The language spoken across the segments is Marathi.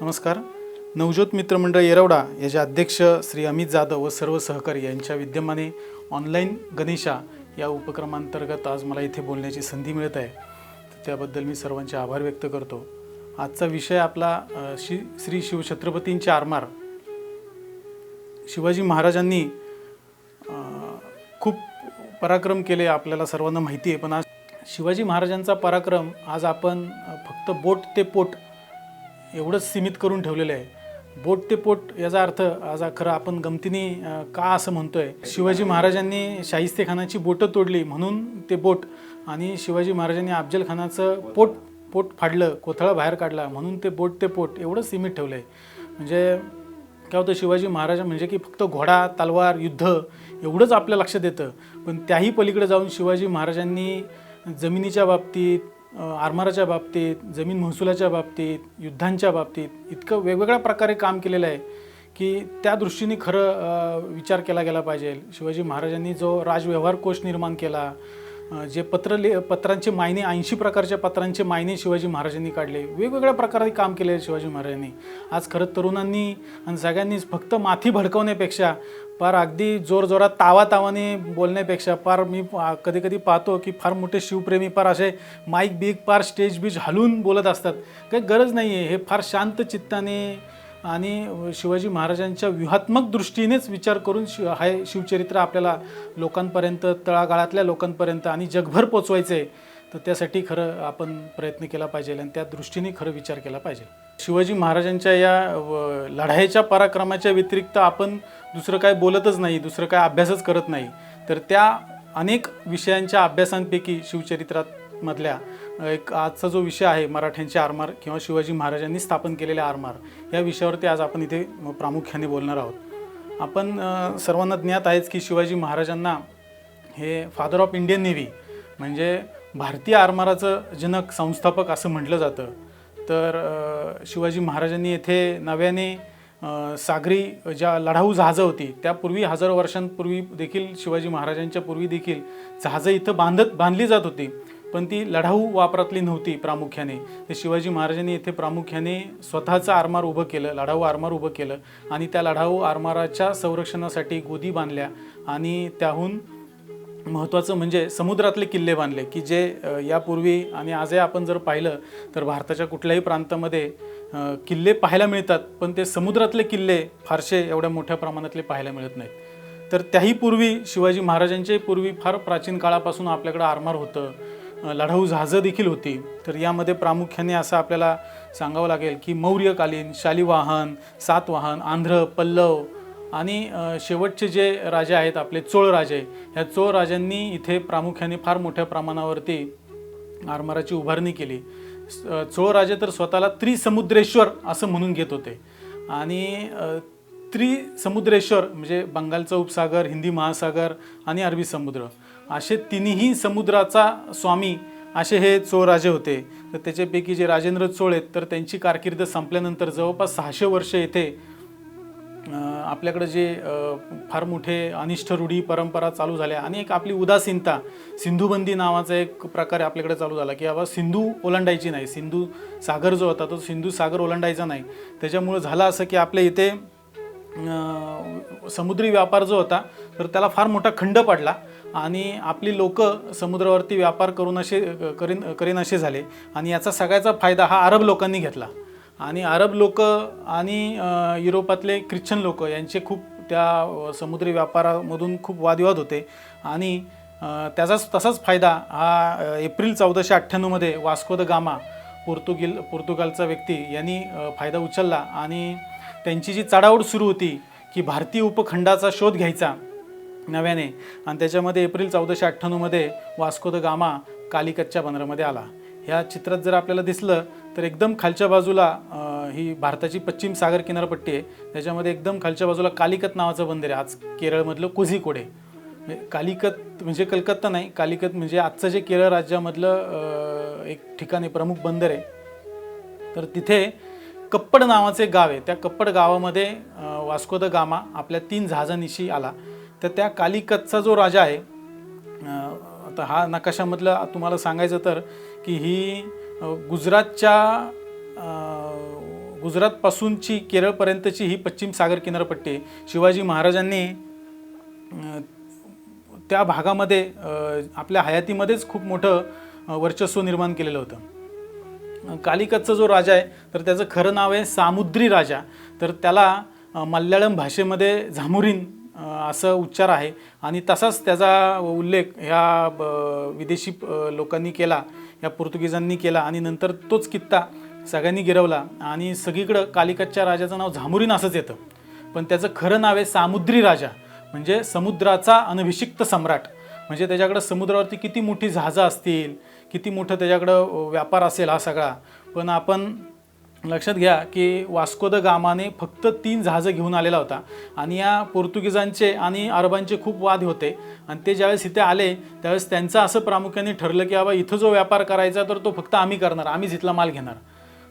नमस्कार. नवज्योत मित्रमंडळ येरवडा याचे अध्यक्ष श्री अमित जाधव व सर्व सहकारी यांच्या विद्यमाने ऑनलाईन गणेशा या उपक्रमांतर्गत आज मला इथे बोलण्याची संधी मिळत आहे. त्याबद्दल मी सर्वांचे आभार व्यक्त करतो. आजचा विषय आपला श्री शिवछत्रपतींचे आरमार. शिवाजी महाराजांनी खूप पराक्रम केले, आपल्याला सर्वांना माहिती आहे. पण आज शिवाजी महाराजांचा पराक्रम आज आपण फक्त बोट ते पोट एवढंच सीमित करून ठेवलेलं आहे. बोट ते पोट याचा अर्थ आज खरं आपण गमतीने का असं म्हणतोय, शिवाजी महाराजांनी शाहिस्तेखानाची बोटं तोडली म्हणून ते बोट, आणि शिवाजी महाराजांनी अफजलखानाचं पोट फाडलं, कोथळा बाहेर काढला म्हणून ते बोट ते पोट एवढं सीमित ठेवलं आहे. म्हणजे काय होतं, शिवाजी महाराज म्हणजे की फक्त घोडा, तलवार, युद्ध एवढंच आपल्या लक्षात येतं. पण त्याही पलीकडे जाऊन शिवाजी महाराजांनी जमिनीच्या बाबतीत, आरमाराच्या बाबतीत, जमीन महसुलाच्या बाबतीत, युद्धांच्या बाबतीत इतकं वेगवेगळ्या प्रकारे काम केलेलं आहे की त्या दृष्टीने खरं विचार केला गेला पाहिजे. शिवाजी महाराजांनी जो राजव्यवहार कोश निर्माण केला, जे पत्रांचे मायने, 80 प्रकारच्या पत्रांचे मायने शिवाजी महाराजांनी काढले, वेगवेगळ्या प्रकारे काम केले शिवाजी महाराजांनी. आज खरं तरुणांनी आणि सगळ्यांनीच फक्त माथी भडकवण्यापेक्षा, फार अगदी जोरजोरात तावाने बोलण्यापेक्षा, फार मी कधी कधी पाहतो की फार मोठे शिवप्रेमी फार असे माईक बीक फार स्टेज बीज हलवून बोलत असतात. काही गरज नाही आहे. हे फार शांत चित्ताने आणि शिवाजी महाराजांच्या व्यूहात्मक दृष्टीनेच विचार करून हे शिवचरित्र आपल्याला लोकांपर्यंत, तळागाळातल्या लोकांपर्यंत आणि जगभर पोचवायचं आहे. तर त्यासाठी खरं आपण प्रयत्न केला पाहिजे आणि त्या दृष्टीने खरं विचार केला पाहिजे. शिवाजी महाराजांच्या या लढाईच्या पराक्रमाच्या व्यतिरिक्त आपण दुसरं काय बोलतच नाही, दुसरं काय अभ्यासच करत नाही. तर त्या अनेक विषयांच्या अभ्यासांपैकी शिवचरित्रात मधल्या एक आजचा जो विषय आहे, मराठ्यांचे आरमार किंवा शिवाजी महाराजांनी स्थापन केलेले आरमार, या विषयावरती आज आपण इथे प्रामुख्याने बोलणार आहोत. आपण सर्वांना ज्ञात आहेच की शिवाजी महाराजांना हे फादर ऑफ इंडियन नेव्ही म्हणजे भारतीय आरमाराचं जनक, संस्थापक असं म्हटलं जातं. तर शिवाजी महाराजांनी येथे नव्याने सागरी ज्या लढाऊ जहाजं होती, त्यापूर्वी हजारो वर्षांपूर्वी देखील, शिवाजी महाराजांच्या पूर्वी देखील जहाजं इथं बांधली जात होती, पण ती लढाऊ वापरातली नव्हती प्रामुख्याने. तर शिवाजी महाराजांनी येथे प्रामुख्याने स्वतःचं आरमार उभं केलं, लढाऊ आरमार उभं केलं, आणि त्या लढाऊ आरमाराच्या संरक्षणासाठी गोदी बांधल्या, आणि त्याहून महत्त्वाचं म्हणजे समुद्रातले किल्ले बांधले की जे यापूर्वी आणि आजही आपण जर पाहिलं तर भारताच्या कुठल्याही प्रांतामध्ये किल्ले पाहायला मिळतात, पण ते समुद्रातले किल्ले फारसे एवढ्या मोठ्या प्रमाणातले पाहायला मिळत नाहीत. तर त्याही पूर्वी, शिवाजी महाराजांच्याही पूर्वी फार प्राचीन काळापासून आपल्याकडं आरमार होतं, लढाऊ जहाजं देखील होती. तर यामध्ये प्रामुख्याने असं आपल्याला सांगावं लागेल की मौर्यकालीन, शालिवाहन, सातवाहन, आंध्र, पल्लव आणि शेवटचे जे राजे आहेत आपले चोळ राजे, ह्या चोळ राजांनी इथे प्रामुख्याने फार मोठ्या प्रमाणावरती आरमाराची उभारणी केली. चोळ राजे तर स्वतःला त्रिसमुद्रेश्वर असं म्हणून घेत होते, आणि त्रिसमुद्रेश्वर म्हणजे बंगालचा उपसागर, हिंदी महासागर आणि अरबी समुद्र, असे तिन्ही समुद्राचा स्वामी असे हे चोळ राजे होते. तर त्याच्यापैकी जे राजेंद्र चोळ आहेत, तर त्यांची कारकीर्द संपल्यानंतर जवळपास 600 वर्ष येथे आपल्याकडे जे फार मोठे अनिष्ट रूढी परंपरा चालू झाल्या, आणि एक आपली उदासीनता, सिंधुबंदी नावाचा एक प्रकार आपल्याकडे चालू झाला की बाबा सिंधू ओलांडायची नाही, सिंधू सागर जो होता तो सिंधू सागर ओलांडायचा नाही. त्याच्यामुळे झालं असं की आपल्या इथे समुद्री व्यापार जो होता तर त्याला फार मोठा खंड पडला, आणि आपली लोक समुद्रावरती व्यापार करेन असे झाले, आणि याचा सगळ्याचा फायदा हा अरब लोकांनी घेतला. आणि अरब लोक आणि युरोपातले ख्रिश्चन लोक यांचे खूप त्या समुद्री व्यापारामधून खूप वादविवाद होते, आणि तसाच फायदा हा एप्रिल 1498 वास्को द गामा, पोर्तुगालचा व्यक्ती, यांनी फायदा उचलला. आणि त्यांची जी चढाओढ सुरू होती की भारतीय उपखंडाचा शोध घ्यायचा नव्याने, आणि त्याच्यामध्ये एप्रिल 1498 वास्को द गामा कालिकतच्या बंदरामध्ये आला. ह्या चित्रात जर आपल्याला दिसलं तर एकदम खालच्या बाजूला ही भारताची पश्चिम सागर किनारपट्टी आहे, त्याच्यामध्ये एकदम खालच्या बाजूला कालिकत नावाचं बंदर आहे, आज केरळमधलं कोझिकोडे. कालिकत म्हणजे कलकत्ता नाही, कालिकत म्हणजे आजचं जे केरळ राज्यामधलं एक ठिकाण आहे, प्रमुख बंदर आहे. तर तिथे कप्पड नावाचे गाव आहे, त्या कप्पड गावामध्ये वास्को द गामा आपल्या 3 जहाजांनिशी आला. तर त्या कालिकतचा जो राजा आहे, आता हा नकाशामधलं तुम्हाला सांगायचं तर की ही गुजरातच्या गुजरातपासूनची केरळपर्यंतची ही पश्चिम सागर किनारपट्टी शिवाजी महाराजांनी त्या भागामध्ये आपल्या हयातीमध्येच खूप मोठं वर्चस्व निर्माण केलेलं होतं. कालिकतचा जो राजा आहे तर त्याचं खरं नाव आहे सामुद्री राजा. तर त्याला मल्याळम भाषेमध्ये झामुरीन असं उच्चार आहे आणि तसाच त्याचा उल्लेख ह्या विदेशी लोकांनी केला, या पोर्तुगीजांनी केला आणि नंतर तोच कित्ता सगळ्यांनी गिरवला आणि सगळीकडं कालिकतच्या राजाचं नाव झामुरीन असंच येतं. पण त्याचं खरं नाव आहे सामुद्री राजा, म्हणजे समुद्राचा अनभिषिक्त सम्राट. म्हणजे त्याच्याकडं समुद्रावरती किती मोठी जहाजं असतील, किती मोठं त्याच्याकडं व्यापार असेल हा सगळा. पण आपण लक्षात घ्या की वास्को द गामाने फक्त 3 जहाजं घेऊन आलेला होता आणि या पोर्तुगीजांचे आणि अरबांचे खूप वाद होते आणि ते ज्यावेळेस इथे आले त्यावेळेस त्यांचं असं प्रामुख्याने ठरलं की बाबा इथं जो व्यापार करायचा तर तो फक्त आम्ही करणार, आम्हीच इथला माल घेणार,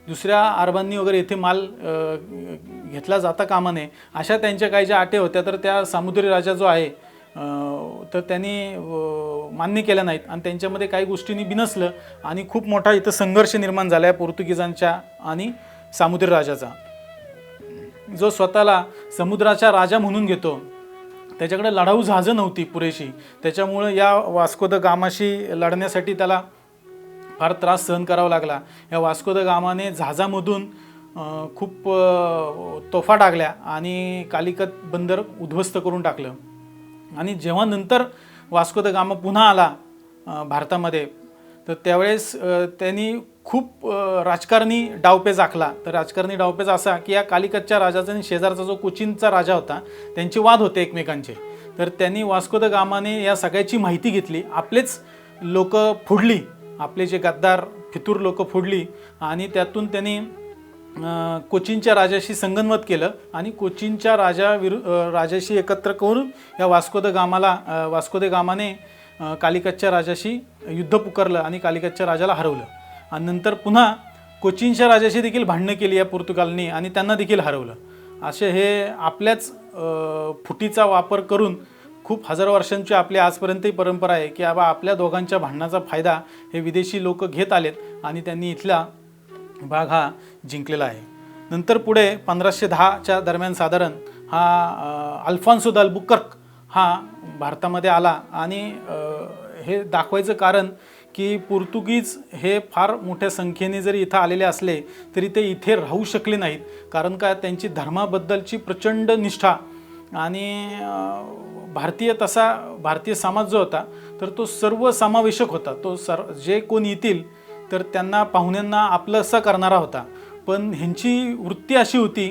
दुसऱ्या अरबांनी वगैरे इथे माल घेतला जाता कामा नये, अशा त्यांच्या काही ज्या अटी होत्या तर त्या सामुद्री राजा जो आहे तर त्यांनी मान्य केल्या नाहीत आणि त्यांच्यामध्ये काही गोष्टींनी बिनसलं आणि खूप मोठा इथं संघर्ष निर्माण झाला आहे पोर्तुगीजांच्या आणि सामुद्री राजाचा. जो स्वतःला समुद्राचा राजा म्हणून घेतो त्याच्याकडे लढाऊ जहाजं नव्हती पुरेशी, त्याच्यामुळं या वास्को द गामाशी लढण्यासाठी त्याला फार त्रास सहन करावा लागला. या वास्को द गामाने जहाजामधून खूप तोफा टाकल्या आणि कालिकत बंदर उद्ध्वस्त करून टाकलं. आणि जेव्हा नंतर वास्को द गामा पुन्हा आला भारतामध्ये तर त्यावेळेस त्यांनी खूप राजकारणी डावपेच आखला. तर राजकारणी डावपेच असा की या कालिकतच्या राजाचा आणि शेजारचा जो कोचीनचा राजा होता त्यांचे वाद होते एकमेकांचे. तर त्यांनी वास्को द गामाने या सगळ्याची माहिती घेतली, आपलेच लोक फोडली, आपले जे गद्दार फितूर लोक फोडली आणि त्यातून त्यांनी कोचीनच्या राजाशी संगनमत केलं आणि कोचीनच्या राजाशी एकत्र करून या वास्को द गामाने कालिकतच्या राजाशी युद्ध पुकारलं आणि कालिकतच्या राजाला हरवलं आणि नंतर पुन्हा कोचीनच्या राजाशी देखील भांडणं केली या पोर्तुगालनी आणि त्यांना देखील हरवलं. असे हे आपल्याच फुटीचा वापर करून खूप हजारो वर्षांची आपली आजपर्यंतही परंपरा आहे की बाबा आपल्या दोघांच्या भांडणाचा फायदा हे विदेशी लोक घेत आलेत आणि त्यांनी इथला भाग हा जिंकलेला आहे. नंतर पुढे 1510च्या दरम्यान साधारण हा अल्फॉन्सो द अल्बुकर्क हा भारतामध्ये आला आणि हे दाखवायचं कारण की पोर्तुगीज हे फार मोठ्या संख्येने जरी इथं आलेले असले तरी ते इथे राहू शकले नाहीत, कारण का त्यांची धर्माबद्दलची प्रचंड निष्ठा आणि भारतीय समाज जो होता तर तो सर्वसमावेशक होता. तो जे कोण येतील तर त्यांना पाहुण्यांना आपलंसं करणारा होता. पण ह्यांची वृत्ती अशी होती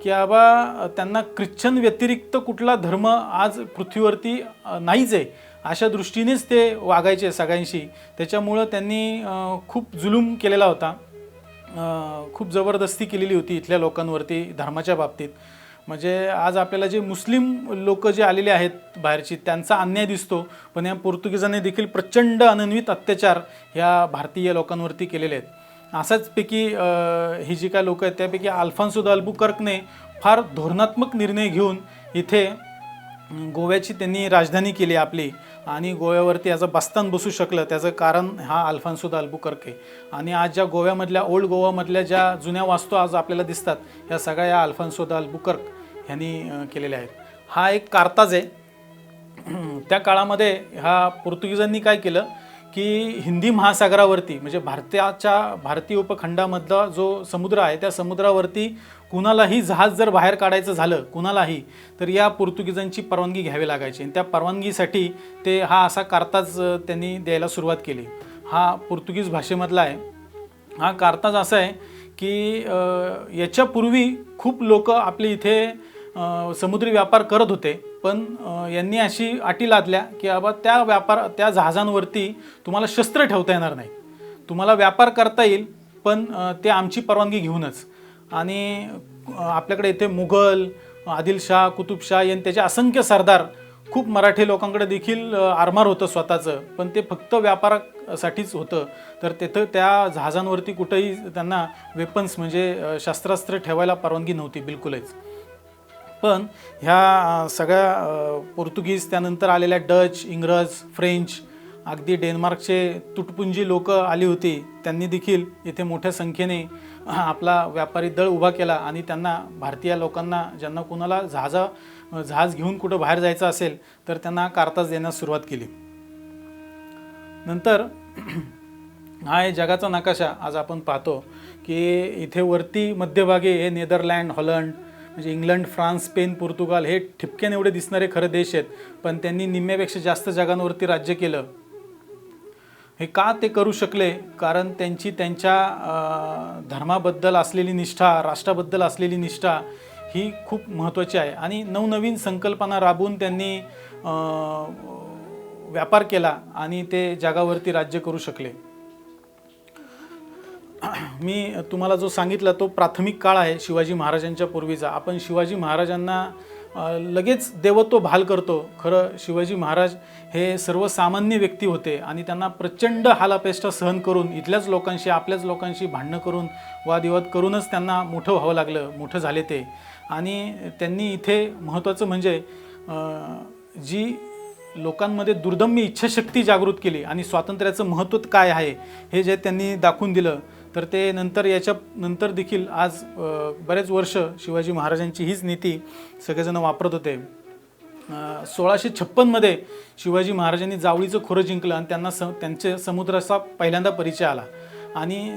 की बाबा त्यांना ख्रिश्चन व्यतिरिक्त कुठला धर्म आज पृथ्वीवरती नाहीच आहे अशा दृष्टीनेच ते वागायचे सगळ्यांशी. त्याच्यामुळं त्यांनी खूप जुलूम केलेला होता, खूप जबरदस्ती केलेली होती इथल्या लोकांवरती धर्माच्या बाबतीत. म्हणजे आज आपल्याला जे मुस्लिम लोक जे आलेले आहेत बाहेरची त्यांचा अन्याय दिसतो, पण या पोर्तुगीजांनी देखील प्रचंड अनन्वित अत्याचार ह्या भारतीय लोकांवरती केलेले आहेत. असाच पैकी ही जी काय लोक आहेत त्यापैकी अल्फॉन्सो द अल्बुकर्कने फार धोरणात्मक निर्णय घेऊन इथे गोव्याची त्यांनी राजधानी केली आपली आणि गोव्यावरती याचं बस्तान बसू शकलं. त्याचं कारण हा अल्फॉन्सो द अल्बुकर्क आहे. आणि आज ज्या गोव्यामधल्या ओल्ड गोवामधल्या ज्या जुन्या वास्तू आज आपल्याला दिसतात ह्या सगळ्या या अल्फॉन्सो द अल्बुकर्क ह्यांनी केलेल्या आहेत. हा एक कारताज आहे. त्या काळामध्ये ह्या पोर्तुगीजांनी काय केलं की हिंदी महासागरावरती म्हणजे भारतीय उपखंडामधला जो समुद्र आहे त्या समुद्रावरती कुणालाही जहाज जर बाहेर काढायचं झालं कुणालाही तर या पोर्तुगीजांची परवानगी घ्यावी लागायची आणि त्या परवानगीसाठी ते हा असा कारताज त्यांनी द्यायला सुरुवात केली. हा पोर्तुगीज भाषेमधला आहे. हा कारताज असा आहे की याच्यापूर्वी खूप लोक आपले इथे समुद्री व्यापार करत होते, पण यांनी अशी अटी लादल्या की बाबा त्या जहाजांवरती तुम्हाला शस्त्र ठेवता येणार नाही, तुम्हाला व्यापार करता येईल पण ते आमची परवानगी घेऊनच. आणि आपल्याकडे इथे मुघल, आदिलशाह, कुतुबशाह यांनी त्याचे असंख्य सरदार, खूप मराठी लोकांकडे देखील आरमार होतं स्वतःचं, पण ते फक्त व्यापारासाठीच होतं. तर तिथं त्या जहाजांवरती कुठंही त्यांना वेपन्स म्हणजे शस्त्रास्त्र ठेवायला परवानगी नव्हती बिलकुलच. पण ह्या सगळ्या पोर्तुगीज त्यानंतर आलेल्या डच, इंग्रज, फ्रेंच अगदी डेन्मार्कचे तुटपुंजी लोक आली होती, त्यांनी देखील इथे मोठ्या संख्येने आपला व्यापारी दळ उभा केला आणि त्यांना भारतीय लोकांना ज्यांना कुणाला जहाज घेऊन कुठं बाहेर जायचं असेल तर त्यांना कारताज देण्यास सुरुवात केली. नंतर हा आहे जगाचा नकाशा. आज आपण पाहतो की इथे वरती मध्यभागी हे नेदरलँड, हॉलंड म्हणजे इंग्लंड, फ्रान्स, स्पेन, पोर्तुगाल हे ठिपक्याने एवढे दिसणारे खरं देश आहेत, पण त्यांनी निम्म्यापेक्षा जास्त जगांवरती राज्य केलं. हे का ते करू शकले? कारण त्यांची त्यांच्या धर्माबद्दल असलेली निष्ठा, राष्ट्राबद्दल असलेली निष्ठा ही खूप महत्त्वाची आहे. आणि नवनवीन संकल्पना राबवून त्यांनी व्यापार केला आणि ते जगावरती राज्य करू शकले. मी तुम्हाला जो सांगितला तो प्राथमिक काळ आहे शिवाजी महाराजांच्या पूर्वीचा. आपण शिवाजी महाराजांना लगेच देवत्व भाल करतो. खरं शिवाजी महाराज हे सर्वसामान्य व्यक्ती होते आणि त्यांना प्रचंड हालापेष्टा सहन करून इथल्याच लोकांशी, आपल्याच लोकांशी भांडणं करून, वादविवाद करूनच त्यांना मोठं व्हावं लागलं, मोठं झाले ते. आणि त्यांनी इथे महत्त्वाचं म्हणजे जी लोकांमध्ये दुर्दम्य इच्छाशक्ती जागृत केली आणि स्वातंत्र्याचं महत्त्व काय आहे हे जे त्यांनी दाखवून दिलं, तर ते नंतर याच्या नंतर देखील आज बरेच वर्ष शिवाजी महाराजांची हीच नीती सगळेजण वापरत होते. 1656मध्ये शिवाजी महाराजांनी जावळीचं खोरं जिंकलं आणि त्यांना त्यांचे समुद्राचा पहिल्यांदा परिचय आला. आणि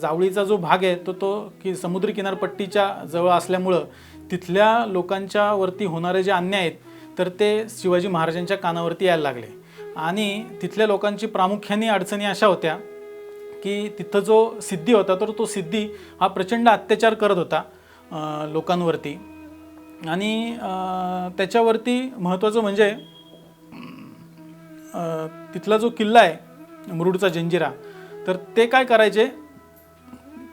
जावळीचा जो भाग आहे तो की समुद्री किनारपट्टीच्या जवळ असल्यामुळं तिथल्या लोकांच्या वरती होणारे जे अन्याय आहेत तर ते शिवाजी महाराजांच्या कानावरती यायला लागले. आणि तिथल्या लोकांची प्रामुख्याने अडचणी अशा होत्या की तिथं जो सिद्धी होता तर तो सिद्धी हा प्रचंड अत्याचार करत होता लोकांवरती. आणि त्याच्यावरती महत्त्वाचं म्हणजे तिथला जो किल्ला आहे मुरुडचा जंजिरा, तर ते काय करायचे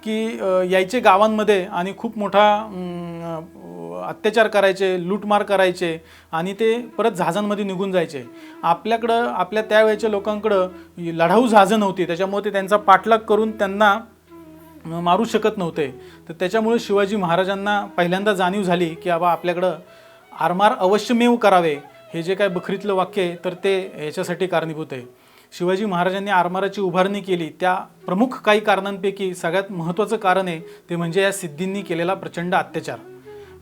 की यायचे गावांमध्ये आणि खूप मोठा अत्याचार करायचे, लूटमार करायचे आणि ते परत जहाजांमध्ये निघून जायचे. आपल्याकडं आपल्या त्यावेळेच्या लोकांकडं लढाऊ जहाजं नव्हती, त्याच्यामुळे ते त्यांचा पाठलाग करून त्यांना मारू शकत नव्हते. तर त्याच्यामुळे शिवाजी महाराजांना पहिल्यांदा जाणीव झाली की बाबा आपल्याकडं आरमार अवश्यमेव करावे. हे जे काय बखरीतलं वाक्य आहे तर ते ह्याच्यासाठी कारणीभूत आहे. शिवाजी महाराजांनी आरमाराची उभारणी केली त्या प्रमुख काही कारणांपैकी सगळ्यात महत्त्वाचं कारण आहे ते म्हणजे या सिद्धींनी केलेला प्रचंड अत्याचार.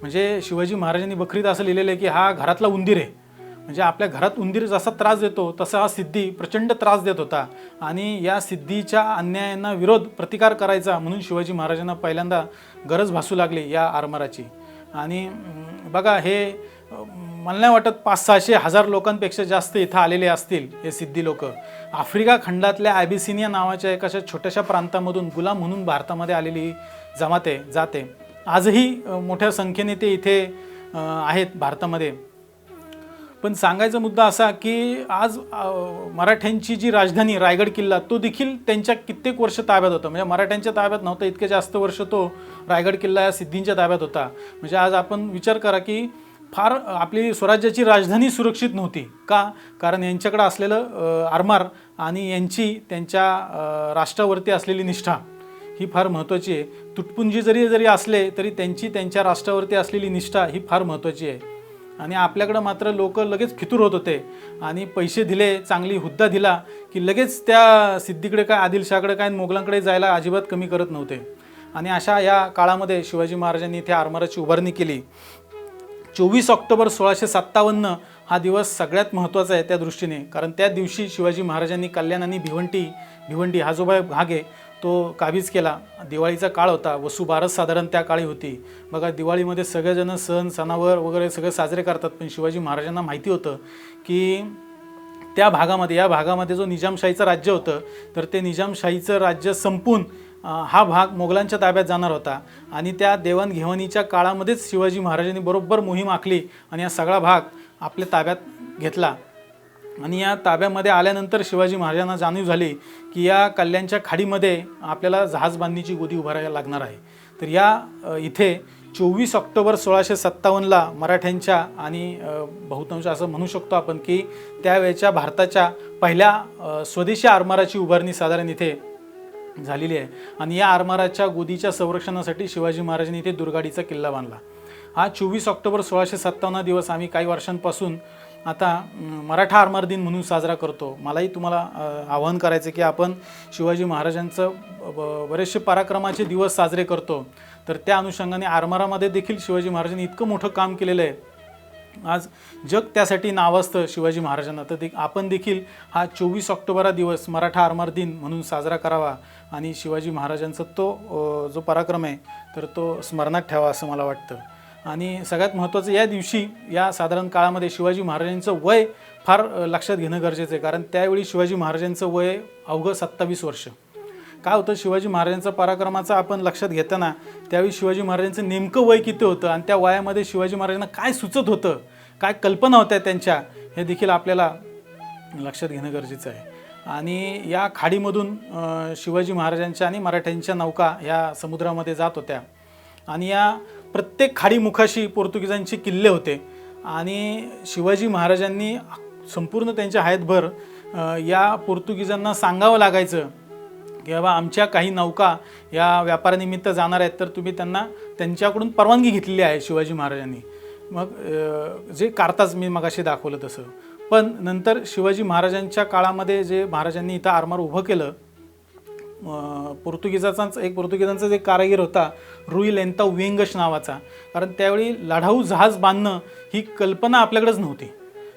म्हणजे शिवाजी महाराजांनी बखरीत असं लिहिलेलं आहे की हा घरातला उंदीर आहे. म्हणजे आपल्या घरात उंदीर जसा त्रास देतो तसा हा सिद्धी प्रचंड त्रास देत होता. आणि या सिद्धीच्या अन्यायांना प्रतिकार करायचा म्हणून शिवाजी महाराजांना पहिल्यांदा गरज भासू लागली या आरमाराची. आणि बघा हे मला नाही वाटत 500-600 लोकांपेक्षा जास्त इथं आलेले असतील हे सिद्धी लोक. आफ्रिका खंडातल्या ॲबिसिनिया नावाच्या एका छोट्याशा प्रांतामधून गुलाम म्हणून भारतामध्ये आलेली जाते. आजही मोठ्या संख्येने ते इथे आहेत भारतामध्ये. पण सांगायचा मुद्दा असा की आज मराठ्यांची जी राजधानी रायगड किल्ला तो देखील त्यांच्या कित्येक वर्ष ताब्यात होता. म्हणजे मराठ्यांच्या ताब्यात नव्हता, इतके जास्त वर्ष तो रायगड किल्ला या सिद्धींच्या ताब्यात होता. म्हणजे आज आपण विचार करा की फार आपली स्वराज्याची राजधानी सुरक्षित नव्हती. का? कारण यांच्याकडे असलेलं आरमार आणि यांची त्यांच्या राष्ट्रावरती असलेली निष्ठा ही फार महत्त्वाची आहे. तुटपुंजी जरी असले तरी त्यांची त्यांच्या राष्ट्रावरती असलेली निष्ठा ही फार महत्त्वाची आहे. आणि आपल्याकडं मात्र लोक लगेच फितूर होत होते आणि पैसे दिले, चांगली हुद्दा दिला की लगेच त्या सिद्धीकडे काय, आदिलशाहकडे काय, मोगलांकडे जायला अजिबात कमी करत नव्हते. आणि अशा या काळामध्ये शिवाजी महाराजांनी इथे आरमाराची उभारणी केली. 24 ऑक्टोबर 1657 हा दिवस सगळ्यात महत्त्वाचा आहे त्या दृष्टीने, कारण त्या दिवशी शिवाजी महाराजांनी कल्याण आणि भिवंडी हा जो भाग आहे तो काबीज केला. दिवाळीचा काळ होता, वसुबारस साधारण त्या काळी होती. बघा दिवाळीमध्ये सगळेजण सणावर वगैरे सगळं साजरे करतात, पण शिवाजी महाराजांना माहिती होतं की या भागामध्ये जो निजामशाहीचं राज्य होतं तर ते निजामशाहीचं राज्य संपून हा भाग मोगलांच्या ताब्यात जाणार होता. आणि त्या देवाणघेवाणीच्या काळामध्येच शिवाजी महाराजांनी बरोबर मोहीम आखली आणि हा सगळा भाग आपल्या ताब्यात घेतला. आणि या ताब्यामध्ये आल्यानंतर शिवाजी महाराजांना जाणीव झाली की या कल्याणच्या खाडीमध्ये आपल्याला जहाज बांधणीची गोदी उभारायला लागणार आहे. तर या इथे 24 ऑक्टोबर 1657ला मराठ्यांच्या आणि बहुतांश असं म्हणू शकतो आपण की त्यावेळेच्या भारताच्या पहिल्या स्वदेशी आरमाराची उभारणी साधारण इथे झालेली आहे. आणि या आरमाराच्या गोदीच्या संरक्षणासाठी शिवाजी महाराजांनी इथे दुर्गाडीचा किल्ला बांधला. हा 24 ऑक्टोबर 1657 दिवस आम्ही काही वर्षांपासून आता मराठा आरमार दिन म्हणून साजरा करतो, मलाही तुम्हाला आवाहन करायचं की आपण शिवाजी महाराजांचं बरेचसे पराक्रमाचे दिवस साजरे करतो, तर त्या अनुषंगाने आरमारामध्ये देखील शिवाजी महाराजांनी इतकं मोठं काम केलेलं आहे, आज जग त्यासाठी नावाजतं शिवाजी महाराजांना. तर आपण देखील हा 24 ऑक्टोबर हा दिवस मराठा आरमार दिन म्हणून साजरा करावा आणि शिवाजी महाराजांचा तो जो पराक्रम आहे तर तो स्मरणात ठेवा असं मला वाटतं. आणि सगळ्यात महत्त्वाचं या दिवशी या साधारण काळामध्ये शिवाजी महाराजांचं वय फार लक्षात घेणं गरजेचं आहे, कारण त्यावेळी शिवाजी महाराजांचं वय अवघं 27 वर्ष. काय होतं, शिवाजी महाराजांचा पराक्रमाचा आपण लक्षात घेताना त्यावेळी शिवाजी महाराजांचं नेमकं वय किती होतं आणि त्या वयामध्ये शिवाजी महाराजांना काय सुचत होतं, काय कल्पना होत्या त्यांच्या, हे देखील आपल्याला लक्षात घेणं गरजेचं आहे. आणि या खाडीमधून शिवाजी महाराजांच्या आणि मराठ्यांच्या नौका या समुद्रामध्ये जात होत्या आणि या प्रत्येक खाडीमुखाशी पोर्तुगीजांचे किल्ले होते आणि शिवाजी महाराजांनी संपूर्ण त्यांच्या हयातभर या पोर्तुगीजांना सांगावं लागायचं की बाबा आमच्या काही नौका या व्यापारानिमित्त जाणार आहेत, तर तुम्ही त्यांच्याकडून परवानगी घेतलेली आहे शिवाजी महाराजांनी. मग जे काढताच मी मगाशी दाखवलं तसं. पण नंतर शिवाजी महाराजांच्या काळामध्ये जे महाराजांनी इथं आरमार उभं केलं, पोर्तुगीजांचा जे कारागीर होता रुई लेंता वेंगश नावाचा, कारण त्यावेळी लढाऊ जहाज बांधणं ही कल्पना आपल्याकडेच नव्हती,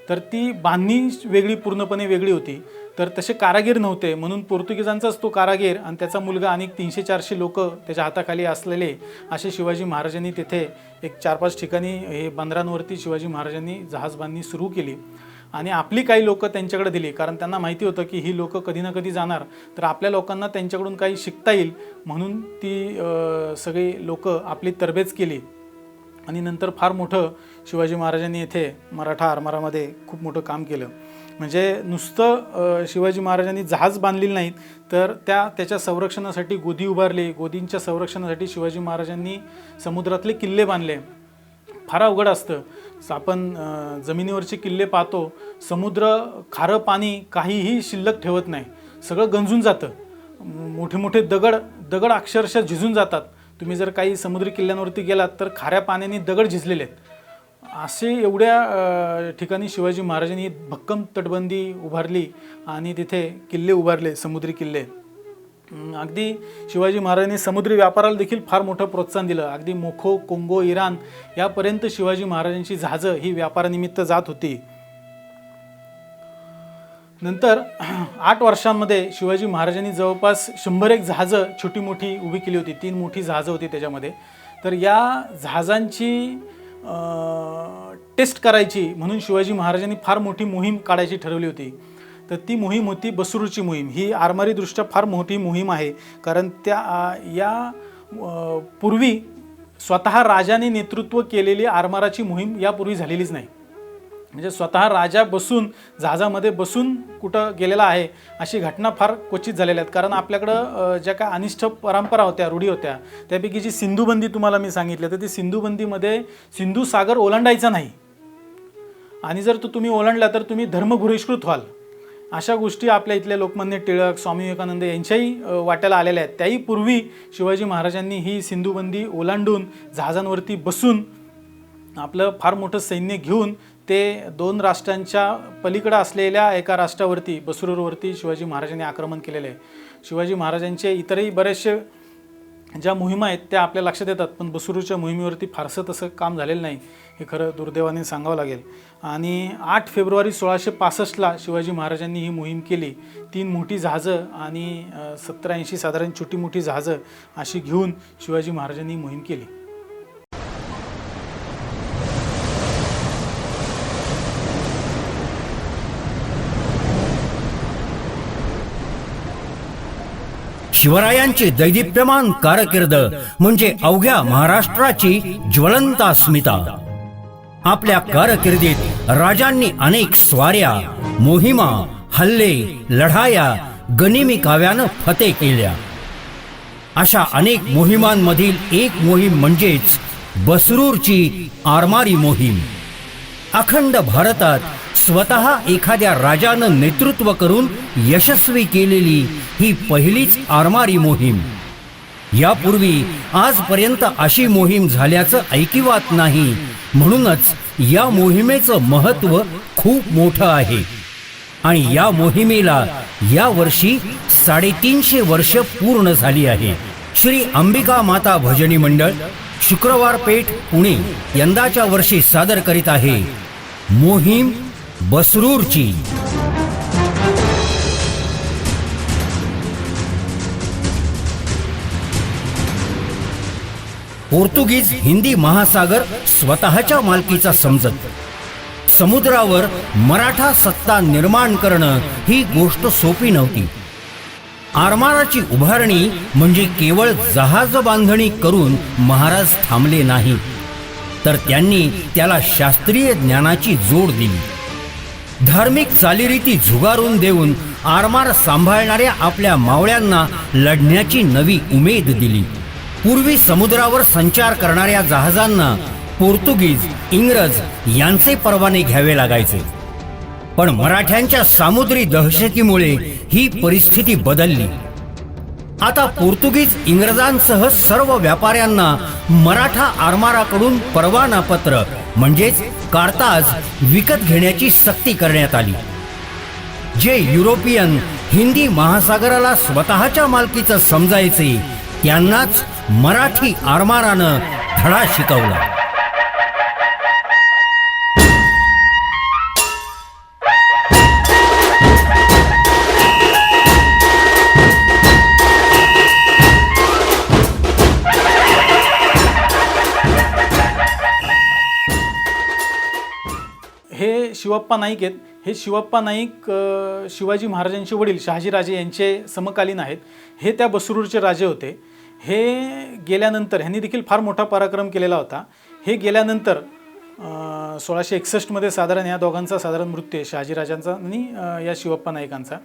तर ती बांधणी वेगळी पूर्णपणे वेगळी होती, तर तसे कारागीर नव्हते. म्हणून पोर्तुगीजांचाच तो कारागीर आणि त्याचा मुलगा आणि 300-400 लोक त्याच्या हाताखाली असलेले असे शिवाजी महाराजांनी तिथे एक 4-5 ठिकाणी हे बंदरांवरती शिवाजी महाराजांनी जहाज बांधणी सुरू केली आणि आपली काही लोकं त्यांच्याकडे दिली, कारण त्यांना माहिती होतं की ही लोकं कधी ना कधी जाणार, तर आपल्या लोकांना त्यांच्याकडून काही शिकता येईल म्हणून ती सगळी लोकं आपली तरबेज केली. आणि नंतर फार मोठं शिवाजी महाराजांनी येथे मराठा आरमारामध्ये खूप मोठं काम केलं. म्हणजे नुसतं शिवाजी महाराजांनी जहाज बांधलेली नाहीत, तर त्याच्या संरक्षणासाठी गोदी उभारली, गोदींच्या संरक्षणासाठी शिवाजी महाराजांनी समुद्रातले किल्ले बांधले. फार अवघड असतं, आपण जमिनीवरचे किल्ले पाहतो, समुद्र खारं पाणी काहीही शिल्लक ठेवत नाही, सगळं गंजून जातं, मोठे मोठे दगड अक्षरशः झिजून जातात. तुम्ही जर काही समुद्री किल्ल्यांवरती गेलात तर खाऱ्या पाण्याने दगड झिजलेले आहेत. असे एवढ्या ठिकाणी शिवाजी महाराजांनी भक्कम तटबंदी उभारली आणि तिथे किल्ले उभारले, समुद्री किल्ले. अगदी शिवाजी महाराजांनी समुद्री व्यापाराला देखील फार मोठं प्रोत्साहन दिलं. अगदी मोखो, कोंगो, इराण यापर्यंत शिवाजी महाराजांची जहाजं ही व्यापारानिमित्त जात होती. नंतर 8 वर्षांमध्ये शिवाजी महाराजांनी जवळपास 100 जहाजं छोटी मोठी उभी केली होती. 3 मोठी जहाजं होती त्याच्यामध्ये. तर या जहाजांची टेस्ट करायची म्हणून शिवाजी महाराजांनी फार मोठी मोहीम काढायची ठरवली होती. तर ती मोहीम होती बसरूची मोहीम. ही आरमारीदृष्ट्या फार मोठी मोहीम आहे, कारण या पूर्वी स्वतः राजाने नेतृत्व केलेली आरमाराची मोहीम यापूर्वी झालेलीच नाही. म्हणजे स्वतः राजा बसून जहाजामध्ये बसून कुठं गेलेला आहे अशी घटना फार क्वचित झालेल्या आहेत. कारण आपल्याकडं ज्या काय अनिष्ट परंपरा होत्या, रूढी होत्या, त्यापैकी जी सिंधुबंदी तुम्हाला मी सांगितलं, तर ती सिंधुबंदीमध्ये सिंधू सागर ओलांडायचा नाही आणि जर तुम्ही ओलांडला तर तुम्ही धर्मबहिष्कृत व्हाल. अशा गोष्टी आपल्या इथले लोकमान्य टिळक, स्वामी विवेकानंद यांच्याही वाट्याला आलेल्या आहेत. त्याही पूर्वी शिवाजी महाराजांनी ही सिंधुबंदी ओलांडून जहाजांवरती बसून आपलं फार मोठं सैन्य घेऊन ते 2 राष्ट्रांच्या पलीकडे असलेल्या एका राष्ट्रावरती बसरूरवरती शिवाजी महाराजांनी आक्रमण केलेलं आहे. शिवाजी महाराजांचे इतरही बरेचसे ज्या मोहिमा आहेत त्या आपल्या लक्षात येतात, पण बसरूरच्या मोहिमेवरती फारसं तसं काम झालेलं नाही, हे खरं दुर्दैवाने सांगावं लागेल. आणि 8 फेब्रुवारी 1665ला शिवाजी महाराजांनी ही मोहीम केली. 3 मोठी जहाजं आणि 70-80 साधारण छोटी मोठी जहाजं अशी घेऊन शिवाजी महाराजांनी मोहीम केली. शिवरायांची दैदिप्यमान कारकीर्द म्हणजे अवघ्या महाराष्ट्राची ज्वलंत अस्मिता. आपल्या कारकिर्दीत राजांनी अनेक स्वाऱ्या, मोहिमा, हल्ले, लढाया, गनिमी काव्यानं फते केल्या. अशा अनेक मोहिमांमधील एक मोहीम म्हणजेच बसरूरची आरमारी मोहीम. अखंड भारतात स्वतः एखाद्या राजानं नेतृत्व करून यशस्वी केलेली ही पहिलीच आरमारी मोहीम. यापूर्वी आजपर्यंत अशी मोहीम झाल्याचं ऐकिवात नाही. म्हणूनच या मोहिमेचं महत्त्व खूप मोठं आहे आणि या मोहिमेला या वर्षी 350 वर्ष पूर्ण झाली आहे. श्री अंबिका माता भजनी मंडळ शुक्रवार पेठ पुणे यंदाच्या वर्षी सादर करीत आहे मोहीम बसरूरची. पोर्तुगीज हिंदी महासागर स्वतःच्या मालकीचा समजत समुद्रावर मराठा सत्ता निर्माण करणं ही गोष्ट सोपी नव्हती. आरमाराची उभारणी म्हणजे केवळ जहाज बांधणी करून महाराज थांबले नाही, तर त्यांनी त्याला शास्त्रीय ज्ञानाची जोड दिली. धार्मिक चालीरीती झुगारून देऊन आरमार सांभाळणाऱ्या आपल्या मावळ्यांना लढण्याची नवी उमेद दिली. पूर्वी समुद्रावर संचार करणाऱ्या जहाजांना पोर्तुगीज, इंग्रज यांचे परवाने घ्यावे लागायचे. पण मराठ्यांच्या सामुद्री दहशतीमुळे ही परिस्थिती बदलली. आता पोर्तुगीज इंग्रजांसह सर्व व्यापाऱ्यांना मराठा आरमाराकडून परवानापत्र म्हणजेच कार्ताज विकत घेण्याची सक्ती करण्यात आली. जे युरोपियन हिंदी महासागराला स्वतःच्या मालकीचं समजायचे त्यांनाच मराठी आरमारानं धडा शिकवला. हे शिवप्पा नाईक आहेत. हे शिवप्पा नाईक शिवाजी महाराजांचे वडील शहाजीराजे यांचे समकालीन आहेत. हे त्या बसरूरचे राजे होते. हे गेल्यानंतर ह्यांनी देखील फार मोठा पराक्रम केलेला होता. हे गेल्यानंतर 1661 साधारण या दोघांचा साधारण मृत्यू आहे, शहाजीराजांचा आणि या शिवप्पा नाईकांचा.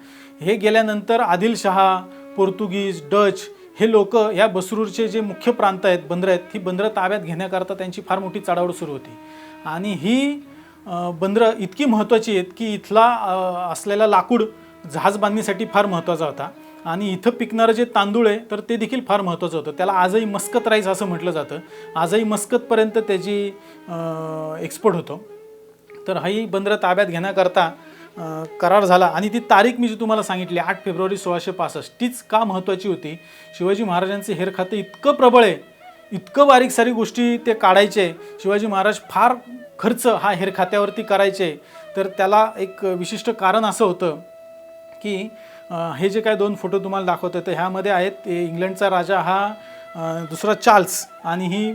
हे गेल्यानंतर आदिलशहा, पोर्तुगीज, डच हे लोक या बसरूरचे जे मुख्य प्रांत आहेत, बंदरं आहेत, ही बंदरं ताब्यात घेण्याकरता त्यांची फार मोठी चढाओढ सुरू होती. आणि ही बंदरं इतकी महत्त्वाची आहेत की इथला असलेला लाकूड जहाज बांधणीसाठी फार महत्त्वाचा होता. आणि इथं पिकणारं जे तांदूळ आहे तर ते देखील फार महत्त्वाचं होतं. त्याला आजही मस्कत राईस असं म्हटलं जातं. आजही मस्कतपर्यंत त्याची एक्सपोर्ट होतो. तर हाही बंदरं ताब्यात घेण्याकरता करार झाला. आणि ती तारीख मी जी तुम्हाला सांगितली 8 फेब्रुवारी 1665 तीच का महत्त्वाची होती? शिवाजी महाराजांचे हेर खातं इतकं प्रबळ आहे, इतकं बारीक सारी गोष्टी ते काढायचे. शिवाजी महाराज फार खर्च हा हेर खात्यावरती करायचे. तर त्याला एक विशिष्ट कारण असं होतं की हे जे काय 2 फोटो तुम्हाला दाखवतो तर ह्यामध्ये आहेत इंग्लंडचा राजा हा दुसरा चार्ल्स आणि ही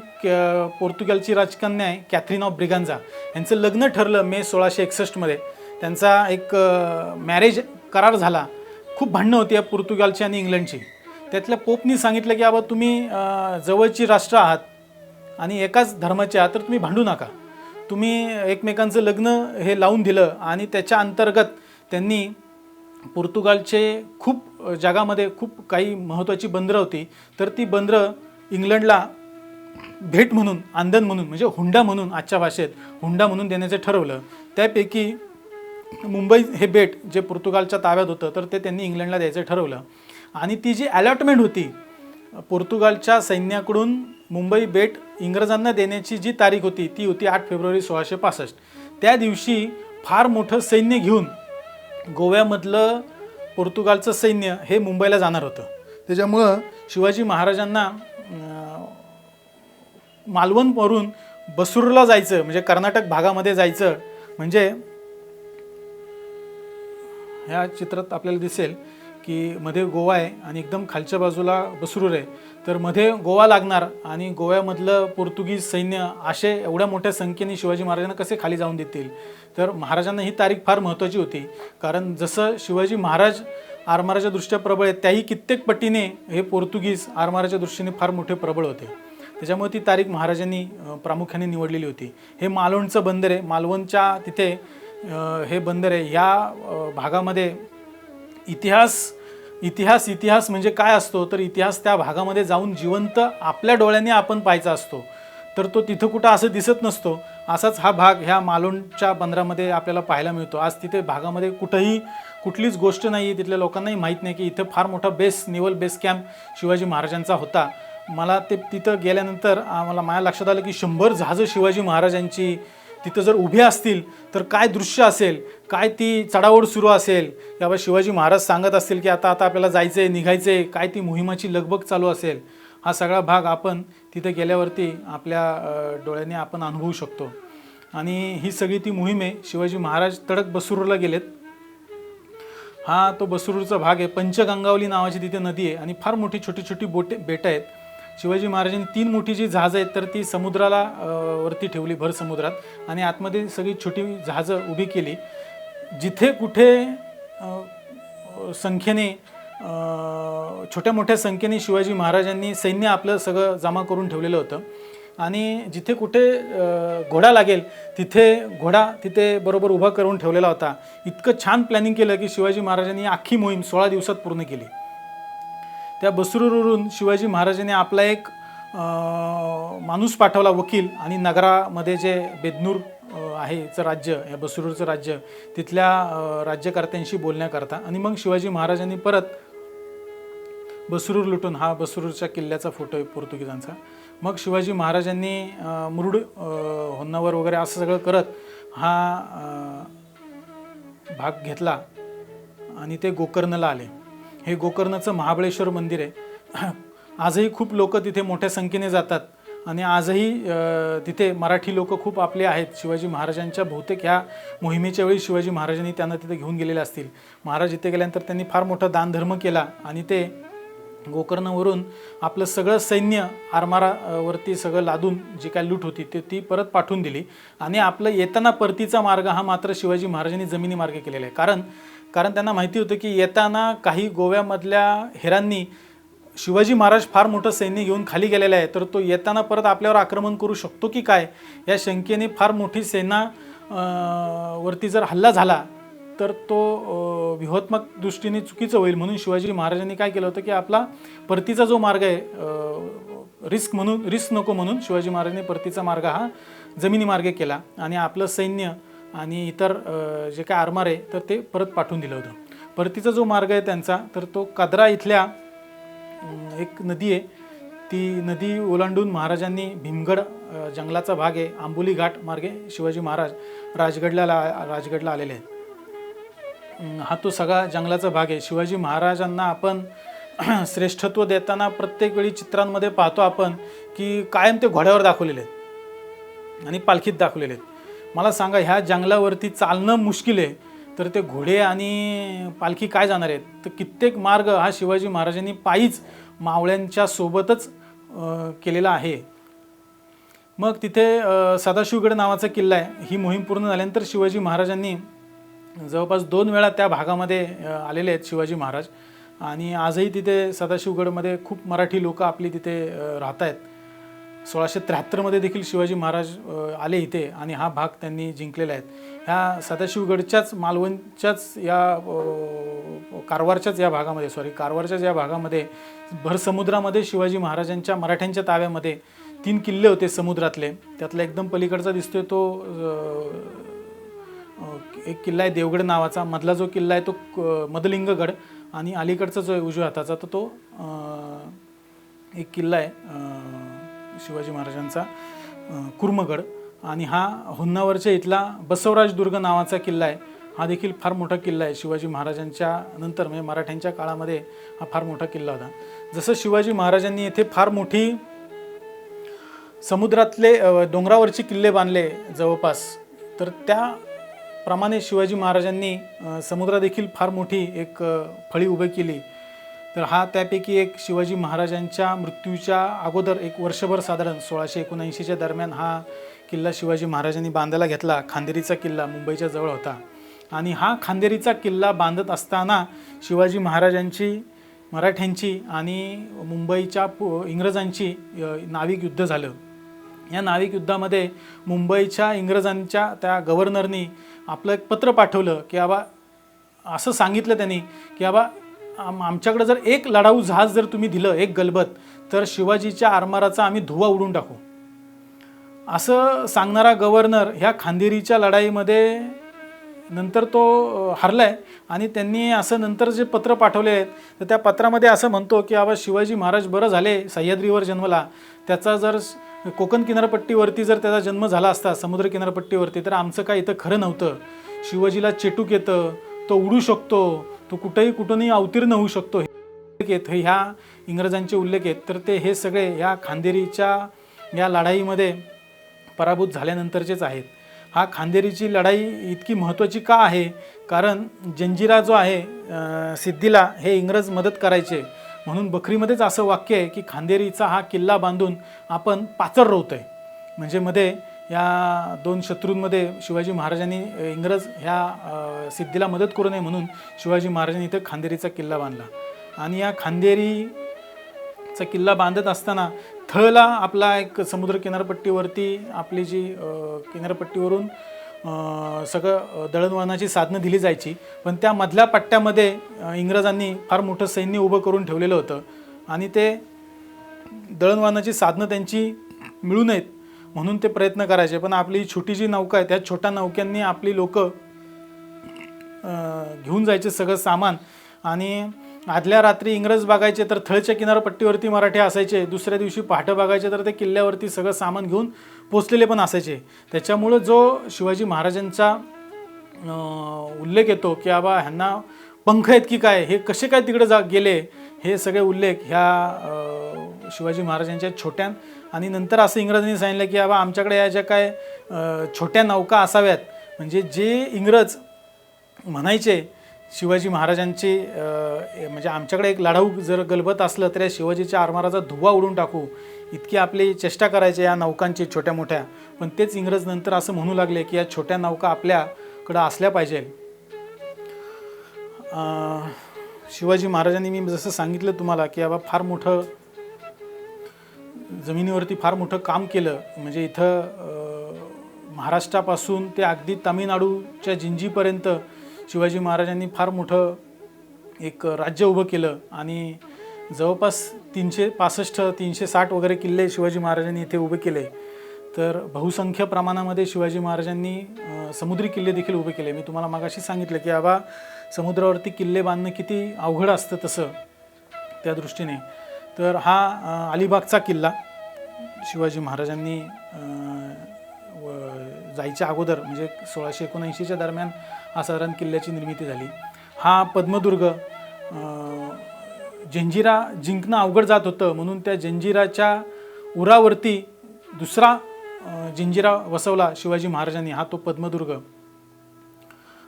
पोर्तुगालची राजकन्या आहे कॅथरीन ऑफ ब्रिगांझा. यांचं लग्न ठरलं मे 1661 त्यांचा एक मॅरेज करार झाला. खूप भांडणं होती या पोर्तुगालची आणि इंग्लंडची. त्यातल्या पोपनी सांगितलं की बाबा तुम्ही जवळची राष्ट्र आहात आणि एकाच धर्माचे आहात, तर तुम्ही भांडू नका. तुम्ही एकमेकांचं लग्न हे लावून दिलं आणि त्याच्या अंतर्गत त्यांनी पोर्तुगालचे खूप जगामध्ये खूप काही महत्त्वाची बंदरं होती, तर ती बंदरं इंग्लंडला भेट म्हणून, आंदन म्हणून म्हणजे हुंडा म्हणून, आजच्या भाषेत हुंडा म्हणून देण्याचं ठरवलं. त्यापैकी मुंबई हे बेट जे पोर्तुगालच्या ताब्यात होतं तर ते त्यांनी इंग्लंडला द्यायचं ठरवलं. आणि ती जी अलॉटमेंट होती पोर्तुगालच्या सैन्याकडून मुंबई बेट इंग्रजांना देण्याची जी तारीख होती ती होती 8 फेब्रुवारी 1665. त्या दिवशी फार मोठं सैन्य घेऊन गोव्यामधलं पोर्तुगालचं सैन्य हे मुंबईला जाणार होतं. त्याच्यामुळं शिवाजी महाराजांना मालवणवरून बसरूरला जायचं म्हणजे कर्नाटक भागामध्ये जायचं. म्हणजे ह्या चित्रात आपल्याला दिसेल की मध्ये गोवा आहे आणि एकदम खालच्या बाजूला बसरूर आहे. तर मध्ये गोवा लागणार आणि गोव्यामधलं पोर्तुगीज सैन्य असे एवढ्या मोठ्या संख्येने शिवाजी महाराजांना कसे खाली जाऊन देतील. तर महाराजांना ही तारीख फार महत्त्वाची होती. कारण जसं शिवाजी महाराज आरमाराच्या दृष्ट्या प्रबळ आहेत त्याही कित्येक पटीने हे पोर्तुगीज आरमाराच्या दृष्टीने फार मोठे प्रबळ होते. त्याच्यामुळे ती तारीख महाराजांनी प्रामुख्याने निवडलेली होती. हे मालवणचं बंदर आहे, मालवणच्या तिथे हे बंदर आहे. ह्या भागामध्ये इतिहास म्हणजे काय असतो तर इतिहास त्या भागामध्ये जाऊन जिवंत आपल्या डोळ्यांनी आपण पाहायचा असतो. तर तो तिथं कुठं असं दिसत नसतो. असाच हा भाग ह्या मालवणच्या बंदरामध्ये आपल्याला पाहायला मिळतो. आज तिथे भागामध्ये कुठलीच गोष्ट नाही आहे. तिथल्या लोकांनाही माहीत नाही की इथं फार मोठा नेव्हल बेस कॅम्प शिवाजी महाराजांचा होता. मला ते तिथं गेल्यानंतर मला माझ्या लक्षात आलं की 100 जहाजं शिवाजी महाराजांची तिथं जर उभे असतील तर काय दृश्य असेल, काय ती चढाओढ सुरू असेल, यावर शिवाजी महाराज सांगत असतील की आता आता आपल्याला जायचं आहे, निघायचं आहे, काय ती मोहिमाची लगबग चालू असेल, हा सगळा भाग आपण तिथे गेल्यावरती आपल्या डोळ्याने आपण अनुभवू शकतो. आणि ही सगळी ती मोहीम आहे. शिवाजी महाराज तडक बसरूरला गेलेत. हा तो बसरूरचा भाग आहे. पंचगंगावली नावाची तिथे नदी आहे आणि फार मोठी छोटी छोटी बेटं आहेत. शिवाजी महाराजांनी 3 मोठी जी जहाजं आहेत तर ती समुद्राला वरती ठेवली, भर समुद्रात, आणि आतमध्ये सगळी छोटी जहाजं उभी केली. जिथे कुठे संख्येने छोट्या मोठ्या संख्येने शिवाजी महाराजांनी सैन्य आपलं सगळं जमा करून ठेवलेलं होतं. आणि जिथे कुठे घोडा लागेल तिथे तिथे बरोबर उभा करून ठेवलेला होता. इतकं छान प्लॅनिंग केलं की शिवाजी महाराजांनी अख्खी मोहीम 16 दिवसात पूर्ण केली. त्या बसरूरवरून शिवाजी महाराजांनी आपला एक माणूस पाठवला, वकील, आणि नगरामध्ये जे बेदनूर आहेचं राज्य, या बसरूरचं राज्य, तिथल्या राज्यकर्त्यांशी बोलण्याकरता. आणि मग शिवाजी महाराजांनी परत बसरूर लुटून, हा बसरूरच्या किल्ल्याचा फोटो आहे पोर्तुगीजांचा. मग शिवाजी महाराजांनी मुरुड, होन्नावर वगैरे असं सगळं करत हा भाग घेतला आणि ते गोकर्णला आले. हे गोकर्णचं महाबळेश्वर मंदिर आहे. आजही खूप लोक तिथे मोठ्या संख्येने जातात आणि आजही तिथे मराठी लोक खूप आपले आहेत. शिवाजी महाराजांच्या बहुतेक ह्या मोहिमेच्या वेळी शिवाजी महाराजांनी त्यांना तिथे घेऊन गेलेले असतील. महाराज इथे गेल्यानंतर त्यांनी फार मोठा दानधर्म केला आणि ते गोकर्णवरून आपलं सगळं सैन्य आरमारावरती सगळं लादून जी काय लूट होती ती परत पाठवून दिली. आणि आपलं येताना परतीचा मार्ग हा मात्र शिवाजी महाराजांनी जमिनी मार्गे केलेला आहे. कारण त्यांना माहिती होतं की येताना काही गोव्यामधल्या हेरांनी शिवाजी महाराज फार मोठं सैन्य घेऊन खाली गेलेलं आहे, तर तो येताना परत आपल्यावर आक्रमण करू शकतो की काय, या शंकेने फार मोठी सेना वरती जर हल्ला झाला तर तो व्यूहात्मक दृष्टीने चुकीचं होईल. म्हणून शिवाजी महाराजांनी काय केलं होतं की आपला परतीचा जो मार्ग आहे, रिस्क नको म्हणून शिवाजी महाराजांनी परतीचा मार्ग हा जमिनी मार्गे केला आणि आपलं सैन्य आणि इतर जे काय आरमार आहे तर ते परत पाठवून दिलं होतं. परतीचा जो मार्ग आहे त्यांचा, तर तो काद्रा इथल्या एक नदी आहे, ती नदी ओलांडून महाराजांनी भीमगड जंगलाचा भाग आहे, आंबोली घाट मार्गे शिवाजी महाराज राजगडला आलेले आहेत. हा तो सगळा जंगलाचा भाग आहे. शिवाजी महाराजांना आपण श्रेष्ठत्व देताना प्रत्येक वेळी चित्रांमध्ये पाहतो आपण की कायम ते घोड्यावर दाखवलेले आहेत आणि पालखीत दाखवलेले आहेत. मला सांगा, ह्या जंगलावरती चालणं मुश्किल आहे, तर ते घोडे आणि पालखी काय जाणार आहेत? तर कित्येक मार्ग हा शिवाजी महाराजांनी पायीच मावळ्यांच्या सोबतच केलेला आहे. मग तिथे सदाशिवगड नावाचा किल्ला आहे. ही मोहीम पूर्ण झाल्यानंतर शिवाजी महाराजांनी जवळपास 2 वेळा त्या भागामध्ये आलेले आहेत शिवाजी महाराज. आणि आजही तिथे सदाशिवगडमध्ये खूप मराठी लोक आपली तिथे राहत आहेत. 1673 देखील शिवाजी महाराज आले इथे आणि हा भाग त्यांनी जिंकलेला आहे. ह्या सदाशिवगडच्याच मालवणच्याच या कारवारच्याच या भागामध्ये भर समुद्रामध्ये शिवाजी महाराजांच्या मराठ्यांच्या ताब्यामध्ये 3 किल्ले होते समुद्रातले. त्यातला एकदम पलीकडचा दिसतोय तो एक किल्ला आहे देवगड नावाचा. मधला जो किल्ला आहे तो मदलिंगगड आणि अलीकडचा जो आहे उजव्या हाताचा तो एक किल्ला आहे शिवाजी महाराजांचा कुर्मगड. आणि हा होन्नावरच्या इथला बसवराज दुर्ग नावाचा किल्ला आहे. हा देखील फार मोठा किल्ला आहे. शिवाजी महाराजांच्या नंतर म्हणजे मराठ्यांच्या काळामध्ये हा फार मोठा किल्ला होता. जसं शिवाजी महाराजांनी येथे फार मोठी समुद्रातले डोंगरावरचे किल्ले बांधले जवळपास, तर त्याप्रमाणे शिवाजी महाराजांनी समुद्रात देखील फार मोठी एक फळी उभी केली. तर हा त्यापैकी एक शिवाजी महाराजांच्या मृत्यूच्या अगोदर एक वर्षभर साधारण 1679च्या दरम्यान हा किल्ला शिवाजी महाराजांनी बांधायला घेतला. खांदेरीचा किल्ला मुंबईच्या जवळ होता. आणि हा खांदेरीचा किल्ला बांधत असताना शिवाजी महाराजांची, मराठ्यांची आणि मुंबईच्या इंग्रजांची नाविक युद्ध झालं. या नाविक युद्धामध्ये मुंबईच्या इंग्रजांच्या त्या गव्हर्नरनी आपलं एक पत्र पाठवलं की बाबा, असं सांगितलं त्यांनी की बाबा आमच्याकडे जर एक लढाऊ जहाज जर तुम्ही दिलं, एक गलबत, तर शिवाजीच्या आरमाराचा आम्ही धुवा उडून टाकू. असं सांगणारा गव्हर्नर ह्या खांदेरीच्या लढाईमध्ये नंतर तो हरलाय. आणि त्यांनी असं नंतर जे पत्र पाठवले आहेत तर त्या पत्रामध्ये असं म्हणतो की बाबा शिवाजी महाराज बरं झाले सह्याद्रीवर जन्मला, त्याचा जर कोकण किनारपट्टीवरती जर त्याचा जन्म झाला असता समुद्र किनारपट्टीवरती, तर आमचं काय इथं खरं नव्हतं. शिवाजीला चेटूक येतं, तो उडू शकतो, तो कुठूनही अवतीर्ण होऊ शकतो, ह्या इंग्रजांचे उल्लेख आहेत. तर ते हे सगळे ह्या खांदेरीच्या या लढाईमध्ये पराभूत झाल्यानंतरचेच आहेत. हा खांदेरीची लढाई इतकी महत्त्वाची का आहे? कारण जंजिरा जो आहे सिद्धीला हे इंग्रज मदत करायचे, म्हणून बखरीमध्येच असं वाक्य आहे की खांदेरीचा हा किल्ला बांधून आपण पाचर रोवतोय. म्हणजे मध्ये या दोन शत्रूंमध्ये शिवाजी महाराजांनी इंग्रज ह्या सिद्धीला मदत करू नये म्हणून शिवाजी महाराजांनी इथे खांदेरीचा किल्ला बांधला. आणि या खांदेरीचा किल्ला बांधत असताना थळला आपला एक समुद्र किनारपट्टीवरती आपली जी किनारपट्टीवरून सगळं दळणवळणाची साधनं दिली जायची, पण त्या मधल्या पट्ट्यामध्ये इंग्रजांनी फार मोठं सैन्य उभं करून ठेवलेलं होतं आणि ते दळणवळणाची साधनं त्यांची मिळू नयेत म्हणून ते प्रयत्न करायचे. पण आपली छोटी जी नौका आहे त्या छोट्या नौक्यांनी आपली लोक घेऊन जायचे सगळं सामान. आणि आदल्या रात्री इंग्रज बघायचे तर थळच्या किनारपट्टीवरती मराठी असायचे, दुसऱ्या दिवशी पहाटे बघायचे तर ते किल्ल्यावरती सगळं सामान घेऊन पोचलेले पण असायचे. त्याच्यामुळं जो शिवाजी महाराजांचा उल्लेख येतो की बाबा ह्यांना पंख आहेत की काय, हे कसे काय तिकडे गेले, हे सगळे उल्लेख ह्या शिवाजी महाराजांच्या छोट्या. आणि नंतर असं इंग्रजांनी सांगितलं की बाबा आमच्याकडे या ज्या काय छोट्या नौका असाव्यात, म्हणजे जे इंग्रज म्हणायचे शिवाजी महाराजांची म्हणजे आमच्याकडे एक लढाऊ जर गलबत असलं तर या शिवाजीच्या आरमाराचा धुवा उडून टाकू इतकी आपली चेष्टा करायची या नौकांची छोट्या मोठ्या. पण तेच इंग्रज नंतर असं म्हणू लागले की या छोट्या नौका आपल्याकडं असल्या पाहिजे. शिवाजी महाराजांनी मी जसं सांगितलं तुम्हाला की बाबा फार मोठं जमिनीवरती फार मोठं काम केलं. म्हणजे इथं महाराष्ट्रापासून ते अगदी तामिळनाडूच्या जिंजीपर्यंत शिवाजी महाराजांनी फार मोठं एक राज्य उभं केलं आणि जवळपास 365-360 वगैरे किल्ले शिवाजी महाराजांनी इथे उभे केले. तर बहुसंख्य प्रमाणामध्ये शिवाजी महाराजांनी समुद्री किल्ले देखील उभे केले. मी तुम्हाला मागाशी सांगितलं की बाबा समुद्रावरती किल्ले बांधणं किती अवघड असतं तसं त्या दृष्टीने. तर हा अलिबागचा किल्ला शिवाजी महाराजांनी जायच्या अगोदर म्हणजे 1679च्या दरम्यान हा साधारण किल्ल्याची निर्मिती झाली. हा पद्मदुर्ग जंजिरा जिंकणं अवघड जात होतं म्हणून त्या जंजिराच्या उरावरती दुसरा जंजिरा वसवला शिवाजी महाराजांनी, हा तो पद्मदुर्ग.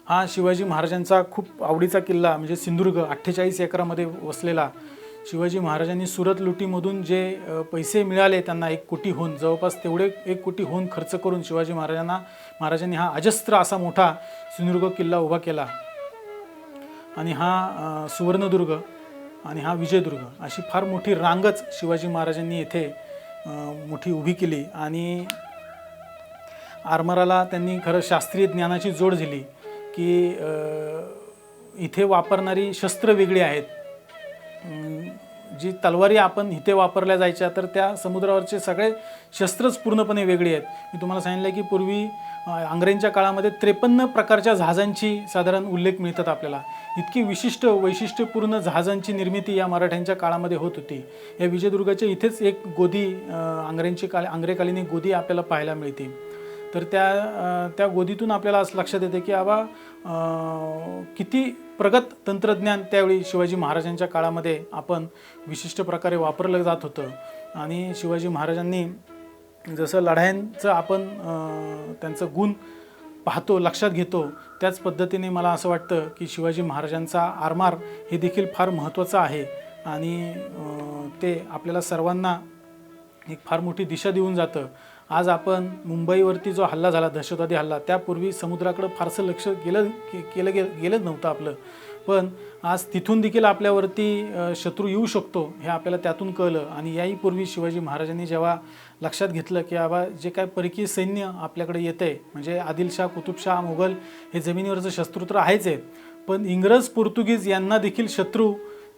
हा शिवाजी महाराजांचा खूप आवडीचा किल्ला म्हणजे सिंधुदुर्ग 48 एकरामध्ये वसलेला. शिवाजी महाराजांनी सुरत लुटीमधून जे पैसे मिळाले त्यांना 1 कोटीहून जवळपास तेवढे 1 कोटीहून खर्च करून शिवाजी महाराजांनी हा अजस्त्र असा मोठा सिंधुदुर्ग किल्ला उभा केला. आणि हा सुवर्णदुर्ग आणि हा विजयदुर्ग अशी फार मोठी रांगच शिवाजी महाराजांनी येथे मोठी उभी केली. आणि आरमाराला त्यांनी खरं शास्त्रीय ज्ञानाची जोड दिली की इथे वापरणारी शस्त्र वेगळी आहेत. जी तलवारी आपण इथे वापरल्या जायच्या तर त्या समुद्रावरचे सगळे शस्त्रच पूर्णपणे वेगळी आहेत. मी तुम्हाला सांगितलं की पूर्वी अंग्रेजांच्या काळामध्ये 53 प्रकारच्या जहाजांची साधारण उल्लेख मिळतात आपल्याला. इतकी विशिष्ट वैशिष्ट्यपूर्ण जहाजांची निर्मिती या मराठ्यांच्या काळामध्ये होत होती. या विजयदुर्गाच्या इथेच एक गोदी आंग्रेकालीन एक गोदी आपल्याला पाहायला मिळते. तर त्या गोदीतून आपल्याला असं लक्षात येते की बाबा किती प्रगत तंत्रज्ञान त्यावेळी शिवाजी महाराजांच्या काळामध्ये आपण विशिष्ट प्रकारे वापरलं जात होतं. आणि शिवाजी महाराजांनी जसं लढायांचं आपण त्यांचं गुण पाहतो लक्षात घेतो त्याच पद्धतीने मला असं वाटतं की शिवाजी महाराजांचा आरमार हे देखील फार महत्त्वाचं आहे. आणि ते आपल्याला सर्वांना एक फार मोठी दिशा देऊन जातं. आज आपण मुंबईवरती जो हल्ला झाला दहशतवादी हल्ला त्यापूर्वी समुद्राकडं फारसं लक्ष गेलं नव्हतं आपलं. पण आज तिथून देखील आपल्यावरती शत्रू येऊ शकतो हे आपल्याला त्यातून कळलं. आणि याही पूर्वी शिवाजी महाराजांनी जेव्हा लक्षात घेतलं की बाबा जे काय परकीय सैन्य आपल्याकडे येतंय म्हणजे आदिलशाह कुतुबशाह मोगल हे जमिनीवरचं शत्रू तर आहेच आहेत, पण इंग्रज पोर्तुगीज यांना देखील शत्रू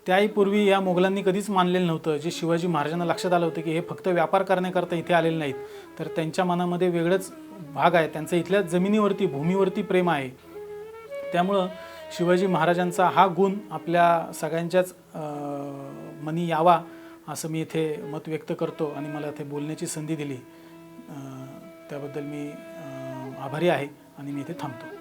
त्याही पूर्वी या मोगलांनी कधीच मानलेलं नव्हतं. जे शिवाजी महाराजांना लक्षात आलं होतं की हे फक्त व्यापार करण्याकरता इथे आलेले नाहीत, तर त्यांच्या मनामध्ये वेगळंच भाग आहे, त्यांचं इथल्या जमिनीवरती भूमीवरती प्रेम आहे. त्यामुळं शिवाजी महाराजांचा हा गुण आपल्या सगळ्यांच्याच मनी यावा असं मी इथे मत व्यक्त करतो आणि मला इथे बोलण्याची संधी दिली त्याबद्दल मी आभारी आहे आणि मी इथे थांबतो.